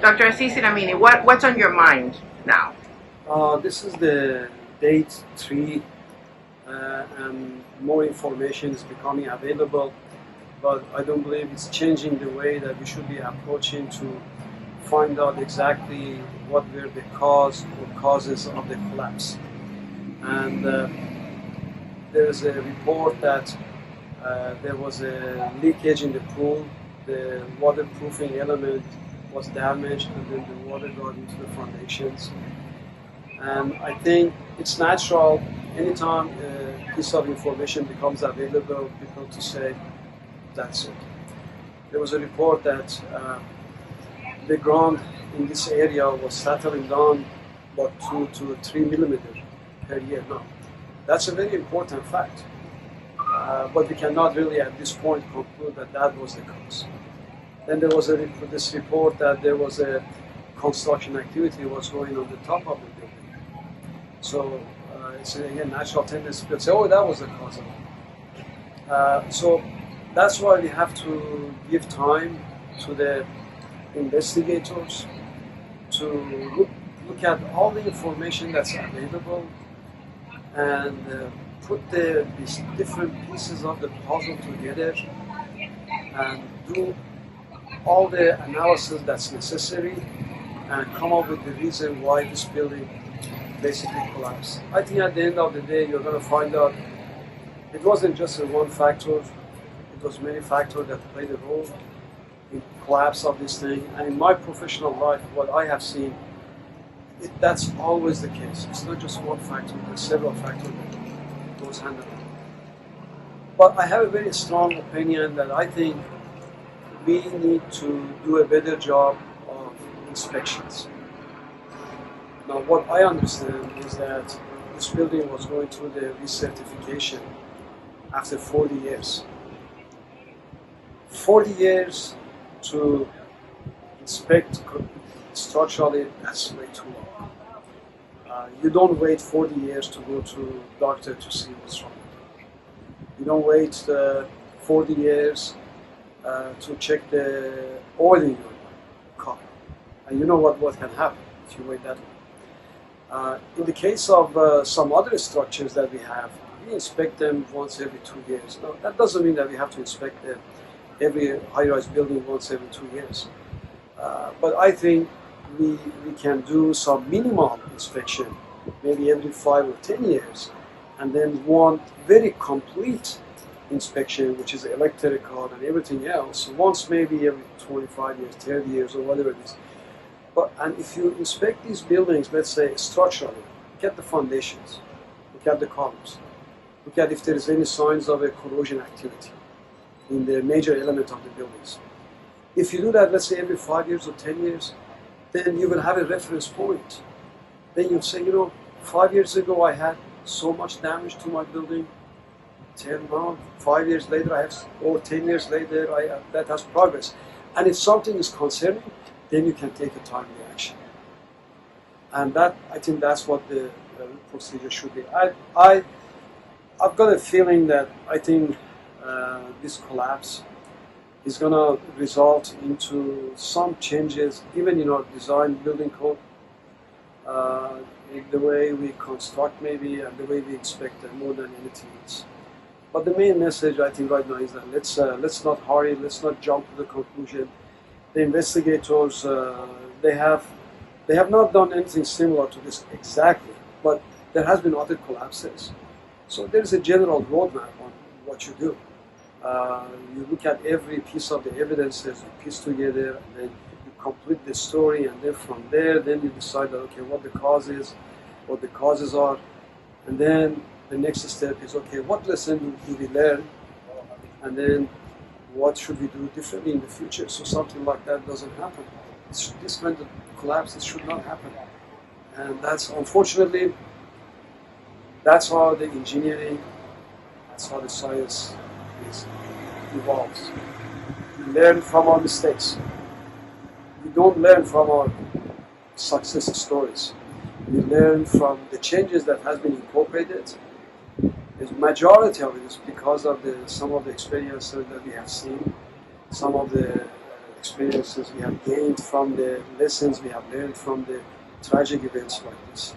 Dr. Asisi Lamini, what's on your mind now? This is the date 3, and more information is becoming available, but I don't believe it's changing the way that we should be approaching to find out exactly what were the cause or causes of the collapse. And there is a report that there was a leakage in the pool, the waterproofing element was damaged, and then the water got into the foundations. And I think it's natural anytime a piece of information becomes available, people to say, that's it. There was a report that the ground in this area was settling down about 2 to 3 millimeters per year now. That's a very important fact. But we cannot really at this point conclude that that was the cause. Then there was this report that there was a construction activity was going on the top of the building. So it's again natural tendency to say, oh, that was the cause of it. So that's why we have to give time to the investigators to look at all the information that's available and put these different pieces of the puzzle together and do all the analysis that's necessary and come up with the reason why this building basically collapsed. I think at the end of the day, you're going to find out it wasn't just one factor, it was many factors that played a role in the collapse of this thing. And in my professional life, what I have seen, that's always the case. It's not just one factor, there's several factors that goes hand in hand. But I have a very strong opinion that I think we need to do a better job of inspections. Now, what I understand is that this building was going through the recertification after 40 years. 40 years to inspect structurally, that's way too long. You don't wait 40 years to go to doctor to see what's wrong. You don't wait 40 years to check the oil in your car. And you know what can happen if you wait that long. In the case of some other structures that we have, we inspect them once every 2 years. Now, that doesn't mean that we have to inspect every high-rise building once every 2 years. But I think we can do some minimal inspection, maybe every 5 or 10 years, and then one very complete inspection, which is electrical and everything else, once maybe every 25 years, 30 years, or whatever it is. And if you inspect these buildings, let's say structurally, look at the foundations, look at the columns, look at if there is any signs of a corrosion activity in the major element of the buildings. If you do that, let's say every 5 years or 10 years, then you will have a reference point. Then you'll say, 5 years ago I had so much damage to my building, 5 years later I have, or 10 years later that has progress. And if something is concerning, then you can take a timely action. And that, I think that's what the procedure should be. I've got a feeling that I think this collapse is going to result into some changes, even in our design building code, in the way we construct maybe, and the way we inspect more than anything else. But the main message I think right now is that let's not hurry, let's not jump to the conclusion. The investigators, they have not done anything similar to this exactly, but there has been other collapses. So there is a general roadmap on what you do. You look at every piece of the evidences, you piece together, and then you complete the story, and then from there, then you decide that, okay, what the cause is, what the causes are, and then the next step is, okay, what lesson do we learn, and then what should we do differently in the future so something like that doesn't happen. This kind of collapses should not happen. And that's, unfortunately, that's how the engineering, that's how the science evolves. We learn from our mistakes. We don't learn from our success stories. We learn from the changes that has been incorporated. The majority of it is because of some of the experiences that we have seen, some of the experiences we have gained from the lessons we have learned from the tragic events like this.